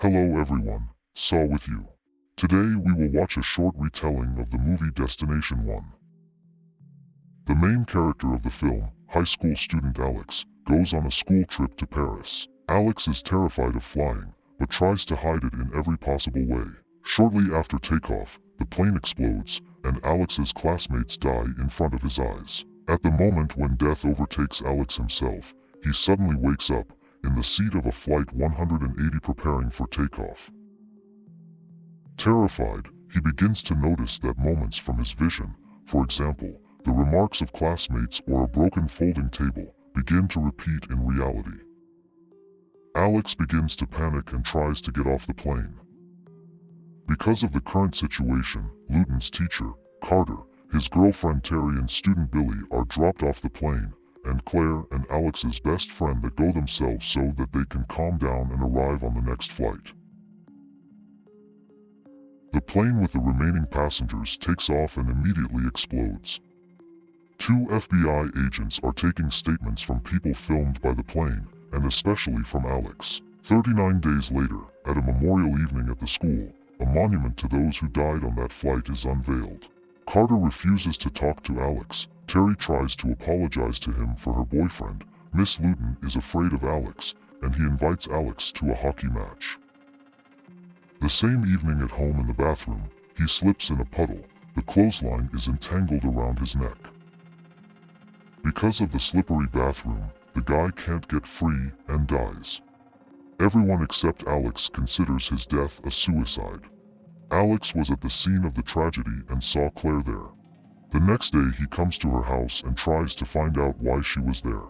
Hello everyone, Saw with you. Today we will watch a short retelling of the movie Destination 1. The main character of the film, high school student Alex, goes on a school trip to Paris. Alex is terrified of flying, but tries to hide it in every possible way. Shortly after takeoff, the plane explodes, and Alex's classmates die in front of his eyes. At the moment when death overtakes Alex himself, he suddenly wakes up, in the seat of a Flight 180 preparing for takeoff. Terrified, he begins to notice that moments from his vision, for example, the remarks of classmates or a broken folding table, begin to repeat in reality. Alex begins to panic and tries to get off the plane. Because of the current situation, Luton's teacher, Carter, his girlfriend Terry and student Billy are dropped off the plane, and Claire and Alex's best friend that go themselves so that they can calm down and arrive on the next flight. The plane with the remaining passengers takes off and immediately explodes. Two FBI agents are taking statements from people filmed by the plane, and especially from Alex. 39 days later, at a memorial evening at the school, a monument to those who died on that flight is unveiled. Carter refuses to talk to Alex. Terry tries to apologize to him for her boyfriend. Miss Luton is afraid of Alex, and he invites Alex to a hockey match. The same evening at home in the bathroom, he slips in a puddle. The clothesline is entangled around his neck. Because of the slippery bathroom, the guy can't get free and dies. Everyone except Alex considers his death a suicide. Alex was at the scene of the tragedy and saw Claire there. The next day he comes to her house and tries to find out why she was there.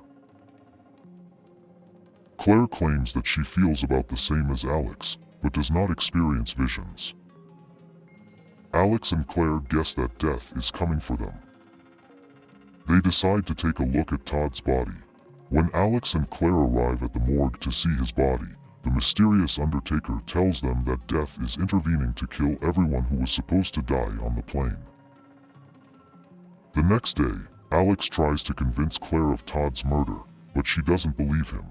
Claire claims that she feels about the same as Alex, but does not experience visions. Alex and Claire guess that death is coming for them. They decide to take a look at Todd's body. When Alex and Claire arrive at the morgue to see his body, the mysterious undertaker tells them that death is intervening to kill everyone who was supposed to die on the plane. The next day, Alex tries to convince Claire of Todd's murder, but she doesn't believe him.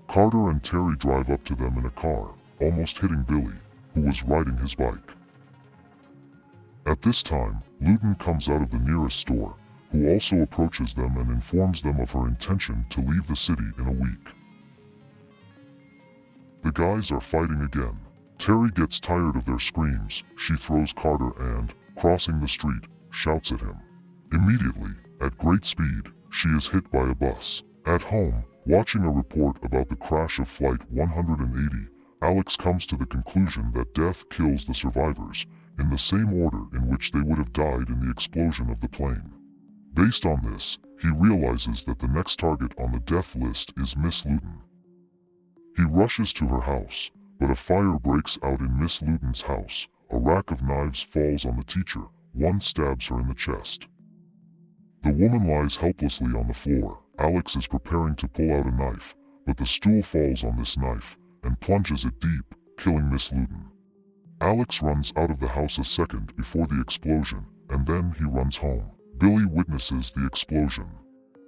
Carter and Terry drive up to them in a car, almost hitting Billy, who was riding his bike. At this time, Luton comes out of the nearest store, who also approaches them and informs them of her intention to leave the city in a week. The guys are fighting again. Terry gets tired of their screams. She throws Carter and, crossing the street, shouts at him. Immediately, at great speed, she is hit by a bus. At home, watching a report about the crash of Flight 180, Alex comes to the conclusion that death kills the survivors, in the same order in which they would have died in the explosion of the plane. Based on this, he realizes that the next target on the death list is Miss Luton. He rushes to her house, but a fire breaks out in Miss Luton's house. A rack of knives falls on the teacher. One stabs her in the chest. The woman lies helplessly on the floor. Alex is preparing to pull out a knife, but the stool falls on this knife, and plunges it deep, killing Miss Luton. Alex runs out of the house a second before the explosion, and then he runs home. Billy witnesses the explosion.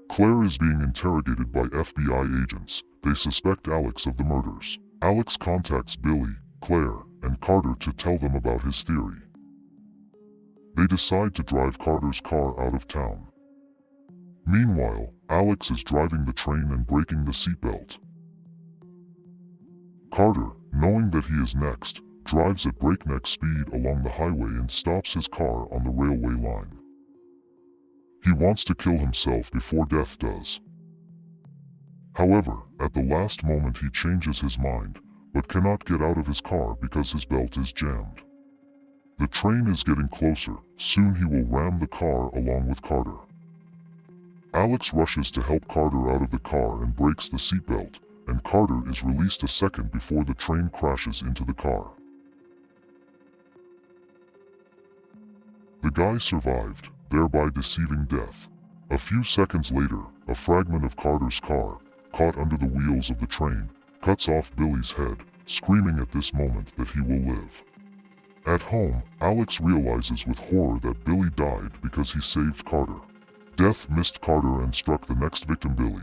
Claire is being interrogated by FBI agents. They suspect Alex of the murders. Alex contacts Billy, Claire, and Carter to tell them about his theory. They decide to drive Carter's car out of town. Meanwhile, Alex is driving the train and breaking the seatbelt. Carter, knowing that he is next, drives at breakneck speed along the highway and stops his car on the railway line. He wants to kill himself before death does. However, at the last moment he changes his mind, but cannot get out of his car because his belt is jammed. The train is getting closer. Soon he will ram the car along with Carter. Alex rushes to help Carter out of the car and breaks the seatbelt, and Carter is released a second before the train crashes into the car. The guy survived, thereby deceiving death. A few seconds later, a fragment of Carter's car, caught under the wheels of the train, cuts off Billy's head, screaming at this moment that he will live. At home, Alex realizes with horror that Billy died because he saved Carter. Death missed Carter and struck the next victim, Billy.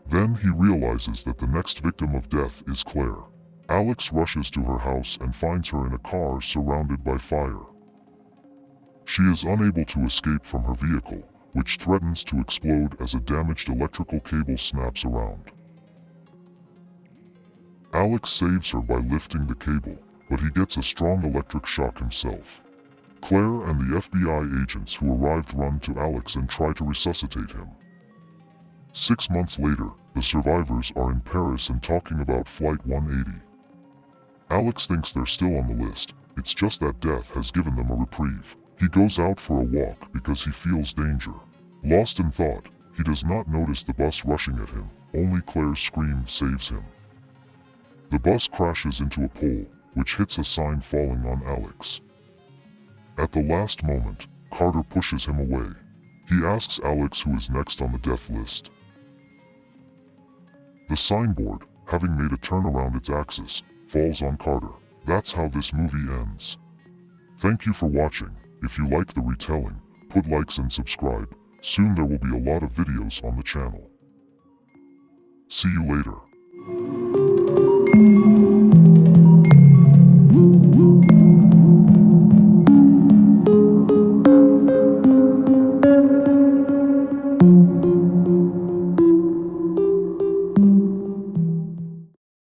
Then he realizes that the next victim of death is Claire. Alex rushes to her house and finds her in a car surrounded by fire. She is unable to escape from her vehicle, which threatens to explode as a damaged electrical cable snaps around. Alex saves her by lifting the cable, but he gets a strong electric shock himself. Claire and the FBI agents who arrived run to Alex and try to resuscitate him. 6 months later, the survivors are in Paris and talking about Flight 180. Alex thinks they're still on the list, it's just that death has given them a reprieve. He goes out for a walk because he feels danger. Lost in thought, he does not notice the bus rushing at him, only Claire's scream saves him. The bus crashes into a pole, which hits a sign falling on Alex. At the last moment, Carter pushes him away. He asks Alex who is next on the death list. The signboard, having made a turn around its axis, falls on Carter. That's how this movie ends. Thank you for watching. If you like the retelling, put likes and subscribe. Soon there will be a lot of videos on the channel. See you later.